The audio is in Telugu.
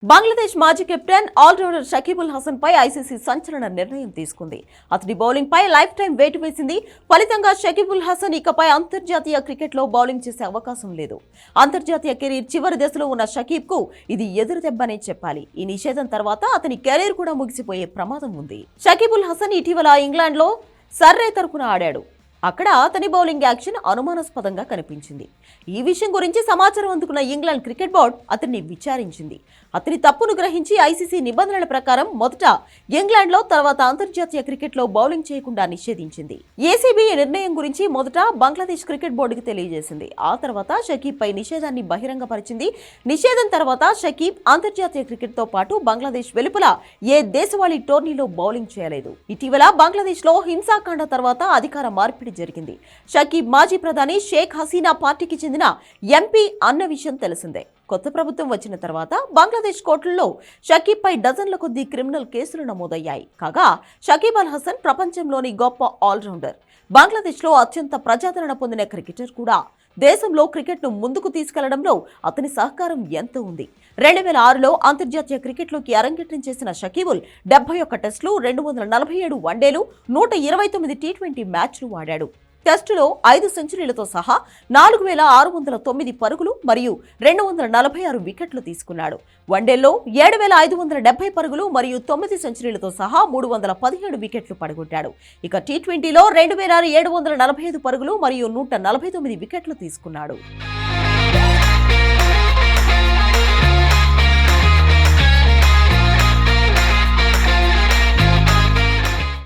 బంగ్లాదేశ్ మాజీ కెప్టెన్ ఆల్రౌండర్ షకీబుల్ హసన్ పై ఐసీసీ సంచలన నిర్ణయం తీసుకుంది. అతడి బౌలింగ్ పై లైఫ్ టైం వేటు వేసింది. ఫలితంగా షకీబుల్ హసన్ ఇకపై అంతర్జాతీయ క్రికెట్లో బౌలింగ్ చేసే అవకాశం లేదు. అంతర్జాతీయ కెరీర్ చివరి దశలో ఉన్న షకీబ్ కు ఇది ఎదురు దెబ్బనే చెప్పాలి. ఈ నిషేధం తర్వాత అతని కెరీర్ కూడా ముగిసిపోయే ప్రమాదం ఉంది. షకీబుల్ హసన్ ఇటీవల ఇంగ్లాండ్లో సర్రే తరపున ఆడాడు. అక్కడ అతని బౌలింగ్ యాక్షన్ అనుమానాస్పదంగా కనిపించింది. ఈ విషయం గురించి సమాచారం అందుకున్న ఇంగ్లాండ్ క్రికెట్ బోర్డు అతన్ని విచారించింది. అతని తప్పును గ్రహించి ఐసీసీ నిబంధనల ప్రకారం మొదట ఇంగ్లాండ్లో తర్వాత అంతర్జాతీయ క్రికెట్లో బౌలింగ్ చేయకుండా నిషేధించింది. ఏసీబీ నిర్ణయం గురించి మొదట బంగ్లాదేశ్ క్రికెట్ బోర్డుకి తెలియజేసింది. ఆ తర్వాత షకీబ్ పై నిషేధాన్ని బహిరంగపరిచింది. నిషేధం తర్వాత షకీబ్ అంతర్జాతీయ క్రికెట్తో పాటు బంగ్లాదేశ్ వెలుపల ఏ దేశవాళీ టోర్నీలో బౌలింగ్ చేయలేదు. ఇటీవల బంగ్లాదేశ్లో హింసాకాండ తర్వాత అధికార మార్పిడి జరిగింది. షకీబ్ మాజీ ప్రధాని షేక్ హసీనా పార్టీకి చెందిన ఎంపీ అన్న విషయం తెలిసిందే. కొత్త ప్రభుత్వం వచ్చిన తర్వాత బంగ్లాదేశ్ కోర్టుల్లో షకీబ్ పై డజన్ల కొద్దీ క్రిమినల్ కేసులు నమోదయ్యాయి. కాగా షకీబ్ అల్ హసన్ ప్రపంచంలోని గొప్ప ఆల్రౌండర్, బంగ్లాదేశ్లో అత్యంత ప్రజాదరణ పొందిన క్రికెటర్ కూడా. దేశంలో క్రికెట్ను ముందుకు తీసుకెళ్లడంలో అతని సహకారం ఎంత ఉంది. 2006లో అంతర్జాతీయ క్రికెట్లోకి అరంగేట్రం చేసిన షకీబుల్ 71 టెస్టులు, 247 వన్డేలు, 129 టీ20 మ్యాచ్లు ఆడాడు. టెస్టులో 5 సెంచరీలతో సహా 4609 పరుగులు మరియు 246 వికెట్లు తీసుకున్నాడు. వన్డేల్లో 7570 పరుగులు మరియు 9 సెంచరీలతో సహా 317 వికెట్లు పడగొట్టాడు. ఇక టీ20లో 2745 పరుగులు మరియు 149 వికెట్లు తీసుకున్నాడు.